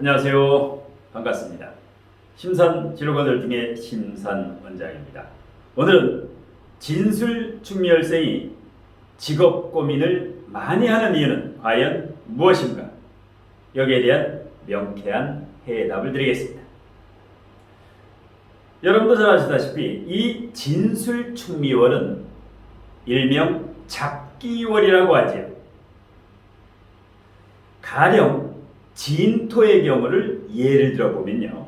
안녕하세요. 반갑습니다. 심산 진로건설팀의 심산 원장입니다. 오늘은 진술충미혈생이 직업 고민을 많이 하는 이유는 과연 무엇인가? 여기에 대한 명쾌한 해답을 드리겠습니다. 여러분도 잘 아시다시피 이 진술충미월은 일명 잡기월이라고 하지요. 가령 진토의 경우를 예를 들어보면요.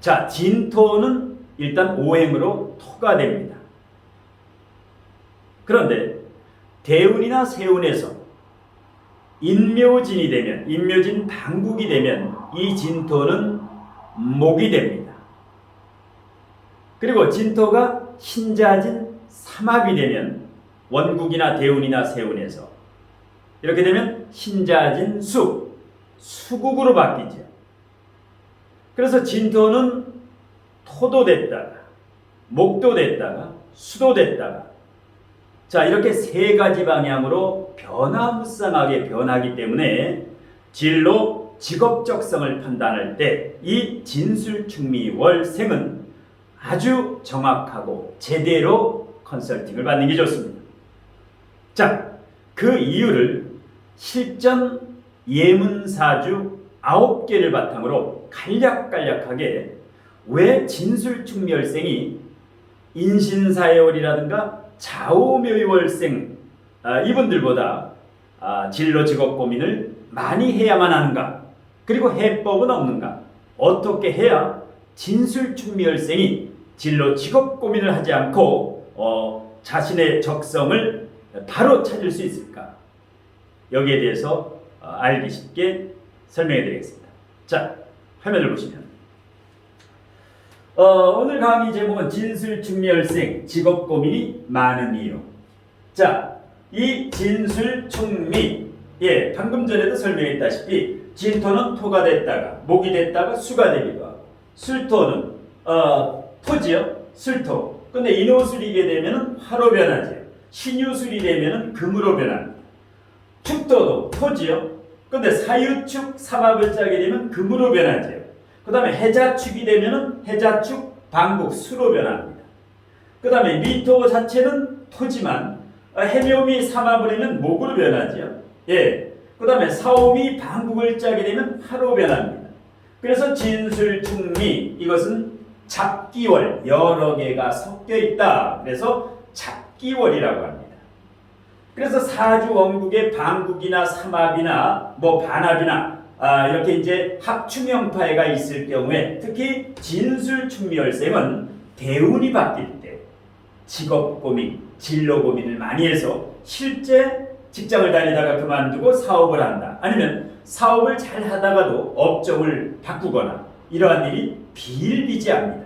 자, 진토는 일단 오행으로 토가 됩니다. 그런데 대운이나 세운에서 인묘진이 되면, 인묘진 방국이 되면 이 진토는 목이 됩니다. 그리고 진토가 신자진 삼합이 되면 원국이나 대운이나 세운에서 이렇게 되면 신자진 수국으로 바뀌죠. 그래서 진토는 토도 됐다가 목도 됐다가 수도 됐다가 자 이렇게 세 가지 방향으로 변화무쌍하게 변하기 때문에 진로 직업적성을 판단할 때 이 진술충미월생은 아주 정확하고 제대로 컨설팅을 받는 게 좋습니다. 자, 그 이유를 실전 예문사주 9개를 바탕으로 간략간략하게 왜 진술충미월생이 인신사회월이라든가 좌우묘월생 이분들보다 진로 직업 고민을 많이 해야만 하는가, 그리고 해법은 없는가, 어떻게 해야 진술충미월생이 진로 직업 고민을 하지 않고 자신의 적성을 바로 찾을 수 있을까? 여기에 대해서 알기 쉽게 설명해 드리겠습니다. 자, 화면을 보시면 오늘 강의 제목은 진술충미월생 직업 고민이 많은 이유. 자, 이 진술충미, 방금 전에도 설명했다시피 진토는 토가 됐다가 목이 됐다가 수가 되기도 하고, 술토는 토지요, 술토. 근데 인호술이게 되면 화로 변하죠. 신유술이 되면 금으로 변합니다. 축토도 토지요. 근데 사유축 삼합을 짜게 되면 금으로 변하죠. 그 다음에 해자축이 되면 해자축 방국 수로 변합니다. 그 다음에 미토 자체는 토지만 해묘미 삼합을 하면 목으로 변하죠. 그 다음에 사오미 방국을 짜게 되면 화로 변합니다. 그래서 진술충미, 이것은 잡기월, 여러 개가 섞여 있다. 그래서 잡기월이라고 합니다. 그래서 사주 원국의 방국이나 삼합이나 반합이나 이렇게 이제 합충형파해가 있을 경우에 특히 진술충미월생은 대운이 바뀔 때 직업 고민, 진로 고민을 많이 해서 실제 직장을 다니다가 그만두고 사업을 한다. 아니면 사업을 잘 하다가도 업종을 바꾸거나 이러한 일이 비일비재합니다.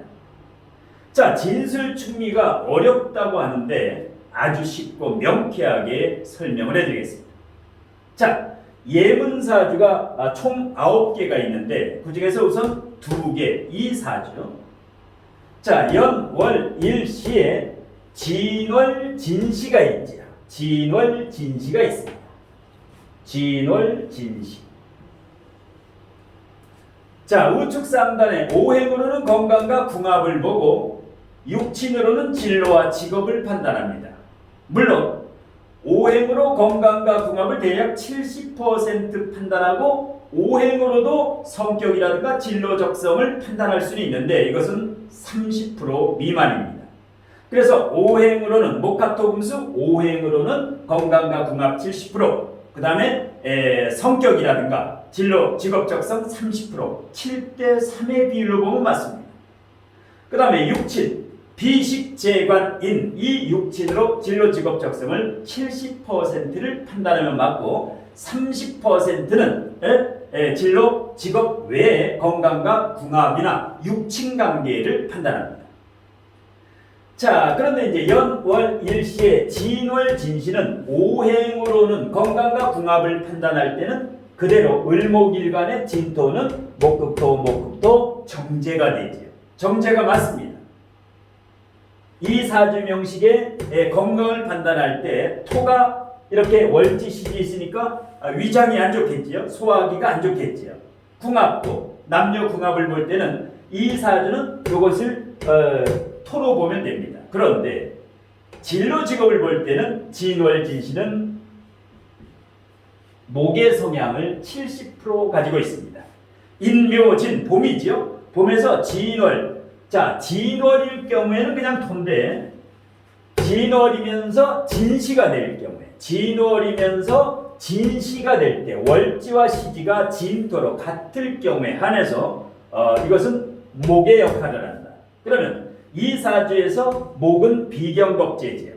자, 진술충미가 어렵다고 하는데 아주 쉽고 명쾌하게 설명을 해드리겠습니다. 자, 예문사주가 총 9개가 있는데 그 중에서 우선 2개, 이 사주. 자, 연, 월, 일, 시에 진월, 진시가 있죠. 진월, 진시가 있습니다. 진월, 진시. 자, 우측 상단에 오행으로는 건강과 궁합을 보고 육친으로는 진로와 직업을 판단합니다. 물론 오행으로 건강과 궁합을 대략 70% 판단하고 오행으로도 성격이라든가 진로 적성을 판단할 수는 있는데 이것은 30% 미만입니다. 그래서 오행으로는 목화토금수, 오행으로는 건강과 궁합 70%, 그 다음에 성격이라든가 진로 직업 적성 30%, 7대 3의 비율로 보면 맞습니다. 그 다음에 육친, 비식재관인, 이 육친으로 진로 직업 적성을 70%를 판단하면 맞고 30%는 진로 직업 외에 건강과 궁합이나 육친 관계를 판단합니다. 자, 그런데 이제 연, 월, 일시의 진월, 진시는 오행으로는 건강과 궁합을 판단할 때는 그대로 을목일간의 진토는 목극토 정제가 되죠. 정제가 맞습니다. 이 사주 명식의 건강을 판단할 때 토가 이렇게 월지시지 있으니까 위장이 안 좋겠지요. 소화하기가 안 좋겠지요. 궁합도 남녀 궁합을 볼 때는 이 사주는 이것을 토로 보면 됩니다. 그런데 진로 직업을 볼 때는 진월진시는 목의 성향을 70% 가지고 있습니다. 인묘진 봄이지요. 봄에서 진월. 자, 진월일 경우에는 그냥 토인데 진월이면서 진시가 될 경우에 진월이면서 진시가 될 때 월지와 시지가 진토로 같을 경우에 한해서 이것은 목의 역할을 한다. 그러면 이 사주에서 목은 비경겁제지요.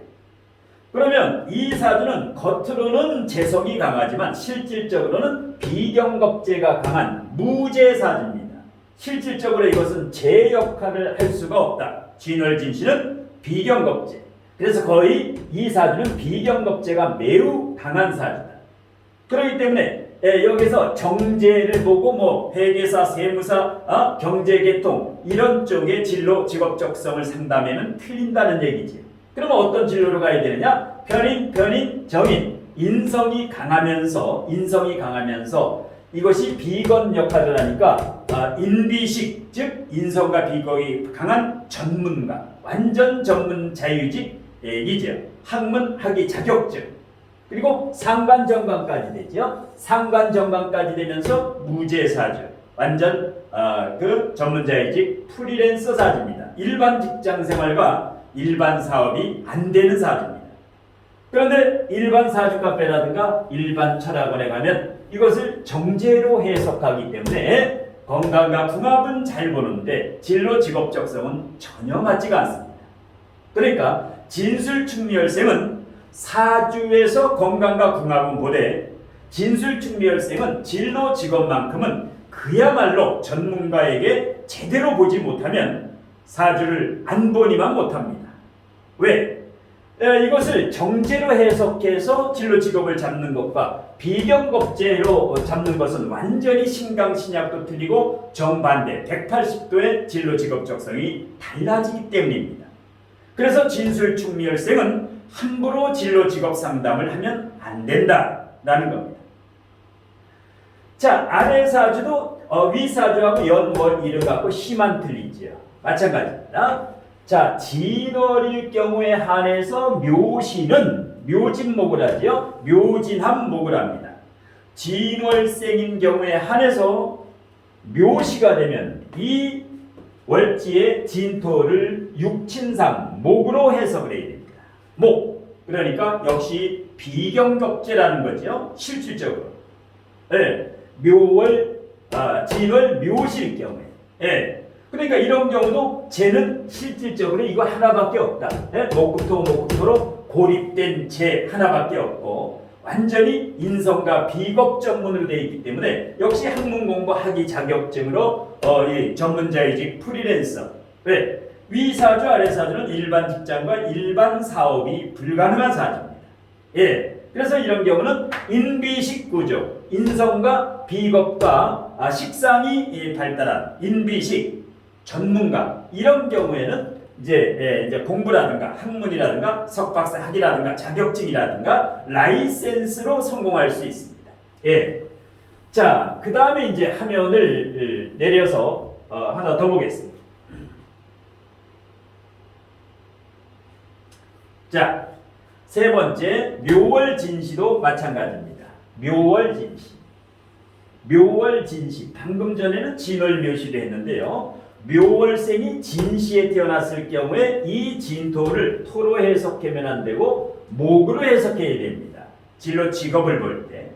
그러면 이 사주는 겉으로는 재성이 강하지만 실질적으로는 비경겁제가 강한 무재사주입니다. 실질적으로 이것은 재 역할을 할 수가 없다. 진월진시는 비경겁제. 그래서 거의 이 사주는 비경겁제가 매우 강한 사주다. 그렇기 때문에 여기서 정제를 보고 뭐 회계사, 세무사, 경제계통 이런 쪽의 진로 직업적성을 상담하면 틀린다는 얘기지. 그러면 어떤 진로로 가야 되느냐? 편인, 정인. 인성이 강하면서 이것이 비건 역할을 하니까 인비식, 즉 인성과 비거이 강한 전문가, 완전 전문 자유직이죠. 학문, 학위 자격증. 그리고 상관정관까지 되죠. 상관정관까지 되면서 무재사주, 완전 그 전문자이직 프리랜서 사주입니다. 일반 직장 생활과 일반 사업이 안 되는 사주입니다. 그런데 일반 사주 카페라든가 일반 철학원에 가면 이것을 정제로 해석하기 때문에 건강과 궁합은 잘 보는데 진로 직업적성은 전혀 맞지가 않습니다. 그러니까 진술충리열생은 사주에서 건강과 궁합은 보되 진술충리열생은 진로 직업만큼은 그야말로 전문가에게 제대로 보지 못하면 사주를 안 보니만 못합니다. 왜? 이것을 정제로 해석해서 진로 직업을 잡는 것과 비경겁제로 잡는 것은 완전히 신강신약도 틀리고 정반대 180도의 진로 직업적성이 달라지기 때문입니다. 그래서 진술충리열생은 함부로 진로 직업 상담을 하면 안 된다라는 겁니다. 자, 아래 사주도 위 사주하고 연월 이름 갖고 희만 틀리지요. 마찬가지입니다. 자, 진월일 경우에 한해서 묘시는 묘진목을 하죠. 묘진합목을 합니다. 진월생인 경우에 한해서 묘시가 되면 이 월지의 진토를 육친상 목으로 해석을 해야 됩니다. 목, 그러니까 역시 비경겁제라는 거죠. 실질적으로. 네. 묘월, 진월 묘시일 경우에. 네. 그러니까 이런 경우도 쟤는 실질적으로 이거 하나밖에 없다. 네? 목금토로 고립된 쟤 하나밖에 없고 완전히 인성과 비겁 전문으로 되어 있기 때문에 역시 학문 공부 학위 자격증으로 이 전문자이직 프리랜서. 왜? 위 사주 아래 사주는 일반 직장과 일반 사업이 불가능한 사주입니다. 예. 그래서 이런 경우는 인비식 구조, 인성과 비겁과 식상이 발달한 인비식 전문가 이런 경우에는 이제 공부라든가 학문이라든가 석박사 학위라든가 자격증이라든가 라이센스로 성공할 수 있습니다. 예. 자, 그 다음에 이제 화면을 내려서 하나 더 보겠습니다. 자, 세 번째 묘월진시도 마찬가지입니다. 묘월진시 방금 전에는 진월묘시를 했는데요. 묘월생이 진시에 태어났을 경우에 이 진토를 토로 해석하면 안 되고 목으로 해석해야 됩니다. 진로 직업을 볼 때.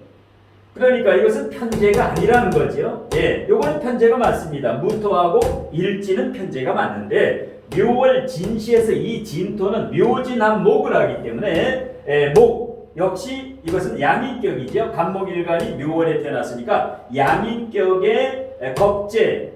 그러니까 이것은 편제가 아니라는 거죠. 예, 요거는 편제가 맞습니다. 무토하고 일지는 편제가 맞는데 묘월 진시에서 이 진토는 묘진한 목을 하기 때문에 목 역시 이것은 양인격이죠. 간목일간이 묘월에 태어났으니까 양인격의 겁제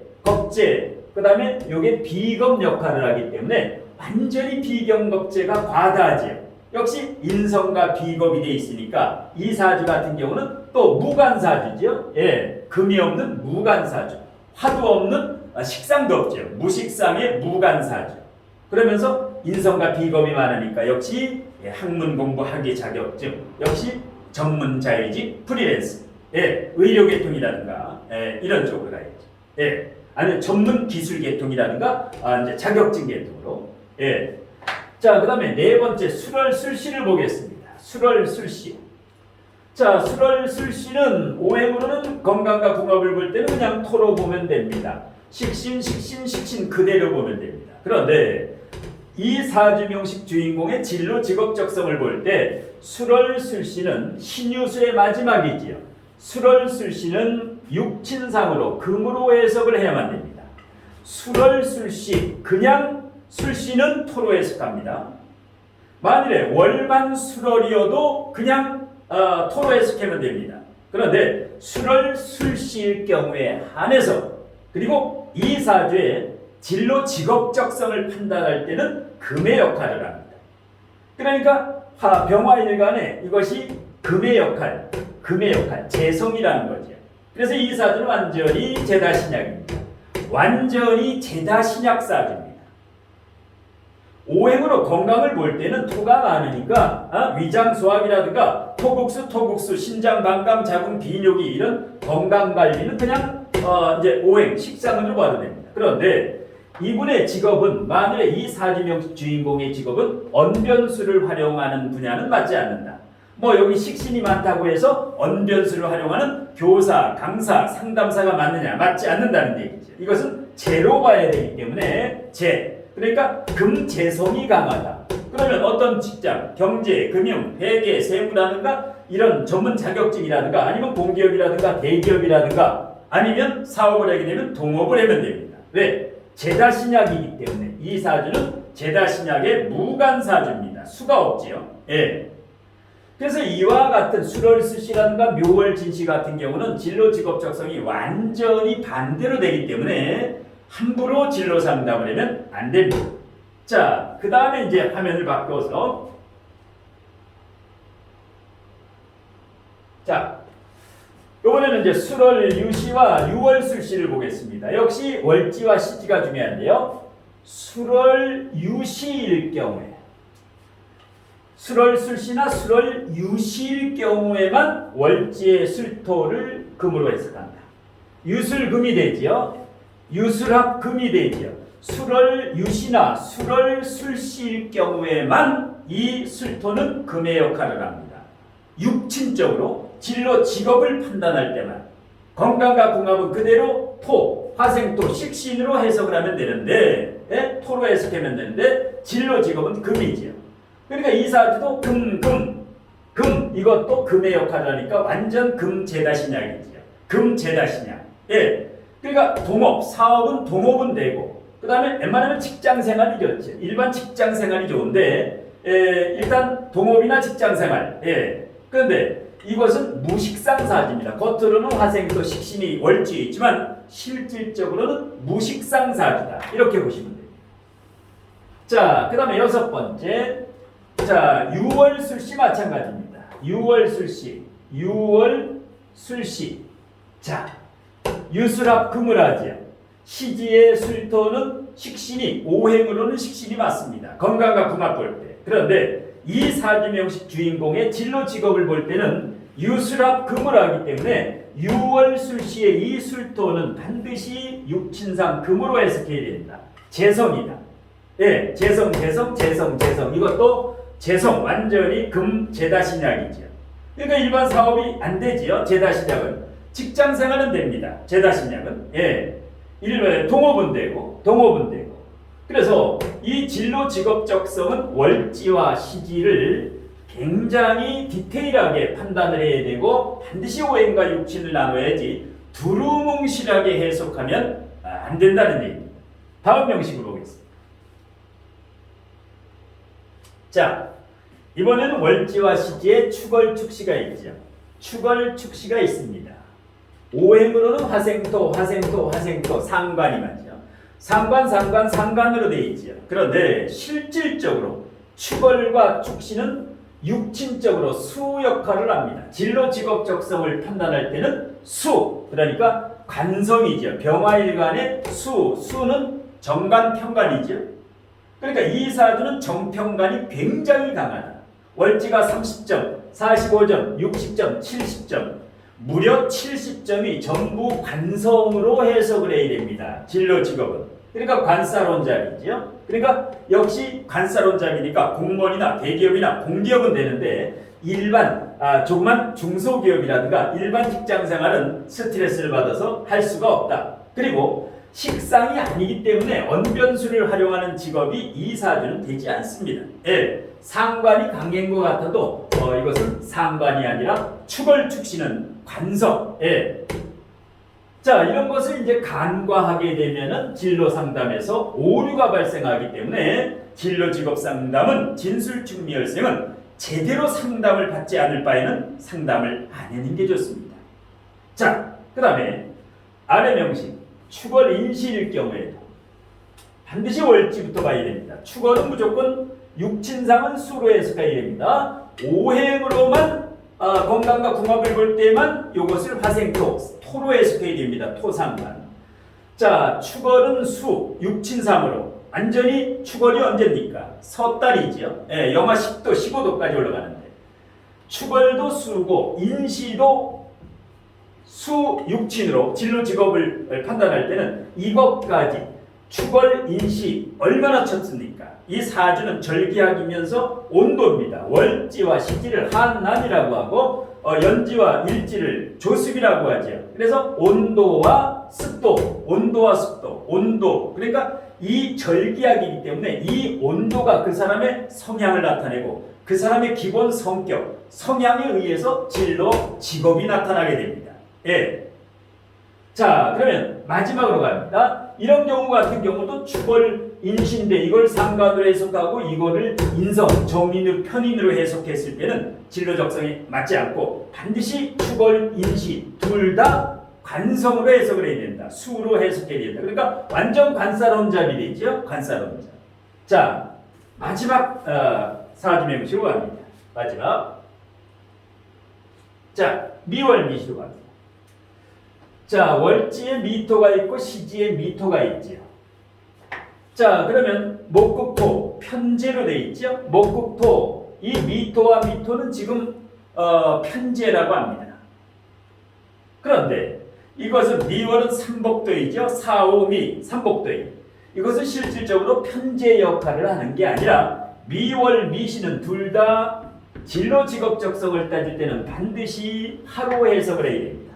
그 다음에 요게 비겁 역할을 하기 때문에 완전히 비경겁제가 과다하지요. 역시 인성과 비겁이 돼 있으니까 이 사주 같은 경우는 또 무간사주죠. 예, 금이 없는 무간사주, 화도 없는 식상도 없죠. 무식상의 무간사주. 그러면서 인성과 비겁이 많으니까 역시 학문 공부 학위 자격증, 역시 전문자이직 프리랜서. 예, 의료계통이라든가 예, 이런 쪽으로 가야죠. 예, 아니면 전문 기술 계통이라든가 이제 자격증 계통으로. 예. 자, 그다음에 네 번째 술월술시를 보겠습니다. 술월술시. 자, 술월술시는 오행으로는 건강과 궁합을 볼 때는 그냥 토로 보면 됩니다. 식신 그대로 보면 됩니다. 그런데 이 사주명식 주인공의 진로 직업적성을 볼 때 술월술시는 신유술의 마지막이지요. 술월술시는 육친상으로 금으로 해석을 해야만 됩니다. 술월술시, 그냥 술시는 토로 해석합니다. 만일에 월만술월이어도 그냥 토로 해석하면 됩니다. 그런데 술월술시일 경우에 한해서, 그리고 이 사주의 진로 직업적성을 판단할 때는 금의 역할을 합니다. 그러니까 병화일간에 이것이 금의 역할, 재성이라는 거죠. 그래서 이 사주는 완전히 제다신약입니다. 완전히 제다신약 사주입니다. 오행으로 건강을 볼 때는 토가 많으니까 위장소화기라든가 토국수, 신장, 방광, 자궁, 비뇨기 이런 건강 관리는 그냥 이제 오행, 식상으로 봐도 됩니다. 그런데 이분의 직업은, 만일에 이 사주명 주인공의 직업은 언변술을 활용하는 분야는 맞지 않는다. 뭐 여기 식신이 많다고 해서 언변술을 활용하는 교사, 강사, 상담사가 맞느냐? 맞지 않는다는 얘기죠. 이것은 재로 봐야 되기 때문에 그러니까 금재성이 강하다. 그러면 어떤 직장, 경제, 금융, 회계, 세무라든가 이런 전문 자격증이라든가 아니면 공기업이라든가 대기업이라든가 아니면 사업을 하게 되면 동업을 하면 됩니다. 왜? 제다신약이기 때문에. 이 사주는 제다신약의 무간사주입니다. 수가 없지요. 예. 그래서 이와 같은 술월술시라든가 묘월진시 같은 경우는 진로 직업적성이 완전히 반대로 되기 때문에 함부로 진로 상담을 하면 안 됩니다. 자, 그 다음에 이제 화면을 바꿔서 자, 이번에는 이제 술월유시와 유월술시를 보겠습니다. 역시 월지와 시지가 중요한데요. 술월유시일 경우에, 술월술시나 술월유시일 경우에만 월지의 술토를 금으로 해석한다. 유술금이 되지요. 유술합금이 되지요. 술월유시나 술월술시일 경우에만 이 술토는 금의 역할을 합니다. 육친적으로 진로 직업을 판단할 때만 건강과 궁합은 그대로 토, 화생토, 식신으로 해석을 하면 되는데, 토로 해석하면 되는데 진로 직업은 금이지요. 그러니까 이 사주도 금 이것도 금의 역할을 하니까 완전 금제다신약이지요. 금제다신약. 예. 그러니까 동업, 사업은 동업은 되고, 그 다음에 웬만하면 직장생활이 좋죠. 일반 직장생활이 좋은데 일단 동업이나 직장생활. 예. 그런데 이것은 무식상사주입니다. 겉으로는 화생토, 식신이 월지에 있지만 실질적으로는 무식상사주다. 이렇게 보시면 됩니다. 자, 그 다음에 여섯 번째. 자, 유월술시 마찬가지입니다. 유월술시. 자, 유술합 금을 하지요. 시지의 술토는 식신이, 오행으로는 식신이 맞습니다. 건강과 궁합 볼 때. 그런데 이 사주명식 주인공의 진로 직업을 볼 때는 유술합 금을 하기 때문에 유월술시의 이 술토는 반드시 육친상 금으로 해석해야 된다. 재성이다. 예, 재성. 이것도 재성, 완전히 금 제다신약이죠. 그러니까 일반 사업이 안 되지요. 제다신약은. 직장생활은 됩니다. 제다신약은. 예, 일반 동업은 되고. 그래서 이 진로 직업적성은 월지와 시지를 굉장히 디테일하게 판단을 해야 되고 반드시 오행과 육친을 나눠야지 두루뭉실하게 해석하면 안 된다는 얘기입니다. 다음 명식으로 보겠습니다. 자, 이번에는 월지와 시지에 축월축시가 있죠. 축월축시가 있습니다. 오행으로는 화생토, 상관이 맞죠. 상관으로 되어 있죠. 그런데 실질적으로 축월과 축시는 육친적으로 수 역할을 합니다. 진로 직업적성을 판단할 때는 수, 그러니까 관성이죠. 병화일간의 수는 정관평관이죠. 그러니까 이 사주는 정평관이 굉장히 강하다. 월지가 30점, 45점, 60점, 70점. 무려 70점이 전부 관성으로 해석을 해야 됩니다. 진로 직업은. 그러니까 관사론잡이죠. 그러니까 역시 관사론잡이니까 공무원이나 대기업이나 공기업은 되는데 일반 조그만 중소기업이라든가 일반 직장생활은 스트레스를 받아서 할 수가 없다. 그리고 식상이 아니기 때문에 언변수를 활용하는 직업이 이 사주는 되지 않습니다. 예, 상관이 강한 것 같아도 이것은 상관이 아니라 축을 축시는 관성. 예. 자, 이런 것을 이제 간과하게 되면은 진로 상담에서 오류가 발생하기 때문에 진로 직업 상담은 진술충미열생은 제대로 상담을 받지 않을 바에는 상담을 안 하는 게 좋습니다. 자, 그 다음에 아래 명식 축월 인시일 경우에도 반드시 월지부터 봐야 됩니다. 축월은 무조건 육친상은 수로 해석해야 됩니다. 오행으로만 건강과 궁합을 볼 때만 이것을 화생토, 토로 해석해야 됩니다. 토상관. 자, 축월은 수, 육친상으로 완전히 축월이 언제입니까? 섣달이지요. 예, 영하 10도, 15도까지 올라가는데 축월도 수고 인시도 수, 육친으로 진로 직업을 판단할 때는 이것까지 축월, 인시 얼마나 쳤습니까? 이 사주는 절기학이면서 온도입니다. 월지와 시지를 한남이라고 하고 연지와 일지를 조습이라고 하죠. 그래서 온도와 습도, 온도와 습도, 온도. 그러니까 이 절기학이기 때문에 이 온도가 그 사람의 성향을 나타내고 그 사람의 기본 성격, 성향에 의해서 진로, 직업이 나타나게 됩니다. 예. 자, 그러면 마지막으로 갑니다. 이런 경우 같은 경우도 축월 인시인데 이걸 상관으로 해석하고 이거를 인성, 정인으로 편인으로 해석했을 때는 진로 적성에 맞지 않고 반드시 축월 인시 둘 다 관성으로 해석을 해야 된다. 수로 해석해야 된다. 그러니까 완전 관사론잡이 되죠. 관사론잡. 자, 마지막 사주명시로 갑니다. 마지막. 자, 미월미시로 갑니다. 자, 월지에 미토가 있고 시지에 미토가 있죠. 자, 그러면 목국토 편제로 돼 있죠. 목국토 이 미토와 미토는 지금 편제라고 합니다. 그런데 이것은 미월은 삼복도이죠. 사오미 삼복도이. 이것은 실질적으로 편제 역할을 하는 게 아니라 미월 미시는 둘 다 진로 직업 적성을 따질 때는 반드시 하로 해석을 해야 됩니다.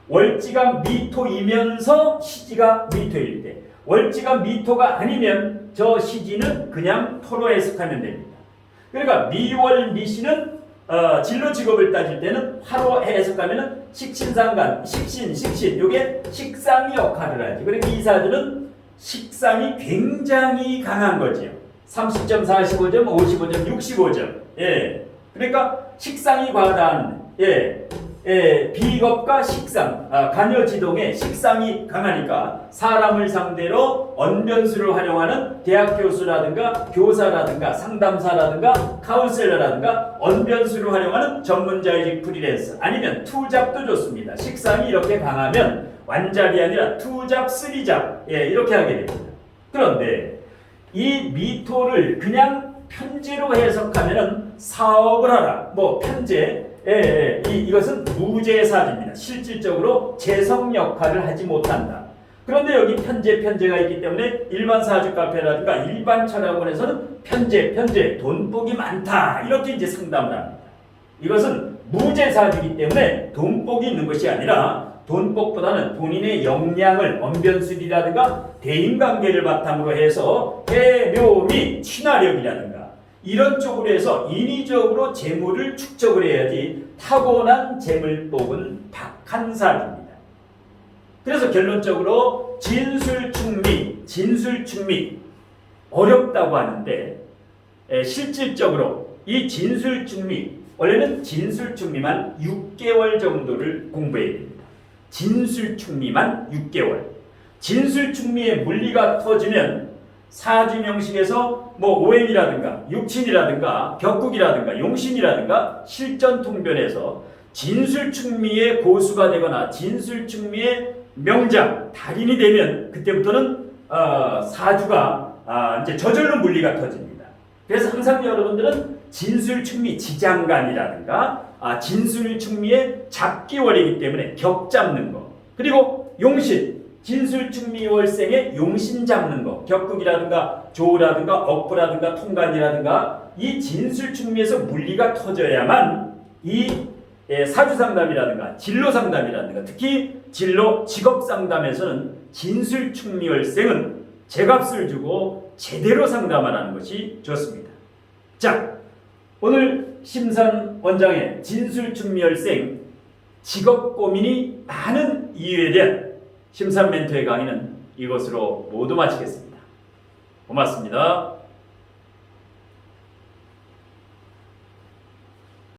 월지가 미토이면서 시지가 미토일 때 월지가 미토가 아니면 저 시지는 그냥 토로 해석하면 됩니다. 그러니까 미월 미시는 진로 직업을 따질 때는 화로 해석하면은 식신상관, 식신, 이게 식상이 역할을 하지. 그러니까 이 사주는 식상이 굉장히 강한 거지요. 30점, 45점, 55점, 65점. 예. 그러니까 식상이 과다한, 비겁과 식상, 간여지동의 식상이 강하니까 사람을 상대로 언변수를 활용하는 대학 교수라든가 교사라든가 상담사라든가 카운셀러라든가 언변수를 활용하는 전문자의직 프리랜서 아니면 투잡도 좋습니다. 식상이 이렇게 강하면 완잡이 아니라 투잡, 쓰리잡 이렇게 하게 됩니다. 그런데 이 미토를 그냥 편제로 해석하면은 사업을 하라, 뭐 편제 이것은 무제사주입니다. 실질적으로 재성 역할을 하지 못한다. 그런데 여기 편제가 있기 때문에 일반 사주 카페라든가 일반 철학원에서는 편제, 돈복이 많다. 이렇게 이제 상담을 합니다. 이것은 무제사주이기 때문에 돈복이 있는 것이 아니라 돈복보다는 본인의 역량을 언변술이라든가 대인관계를 바탕으로 해서 해묘 및 친화력이라든가 이런 쪽으로 해서 인위적으로 재물을 축적을 해야지 타고난 재물복은 박한사주입니다. 그래서 결론적으로 진술충미 어렵다고 하는데 실질적으로 이 진술충미 원래는 진술충미만 6개월 정도를 공부해야 됩니다. 진술충미만 6개월. 진술충미의 물리가 터지면 사주명식에서 뭐 오행이라든가 육친이라든가 격국이라든가 용신이라든가 실전통변에서 진술충미의 고수가 되거나 진술충미의 명장 달인이 되면 그때부터는 사주가 이제 저절로 물리가 터집니다. 그래서 항상 여러분들은 진술충미 지장간이라든가 진술충미의 잡기월이기 때문에 격 잡는 거. 그리고 용신, 진술충미월생의 용신 잡는 거. 격국이라든가 조라든가 억부라든가 통간이라든가 이 진술충미에서 물리가 터져야만 이 사주상담이라든가 진로상담이라든가 특히 진로 직업상담에서는 진술충미월생은 제값을 주고 제대로 상담하라는 것이 좋습니다. 자, 오늘 심산 원장의 진술충미월생 직업 고민이 많은 이유에 대한 심산 멘토의 강의는 이것으로 모두 마치겠습니다. 고맙습니다.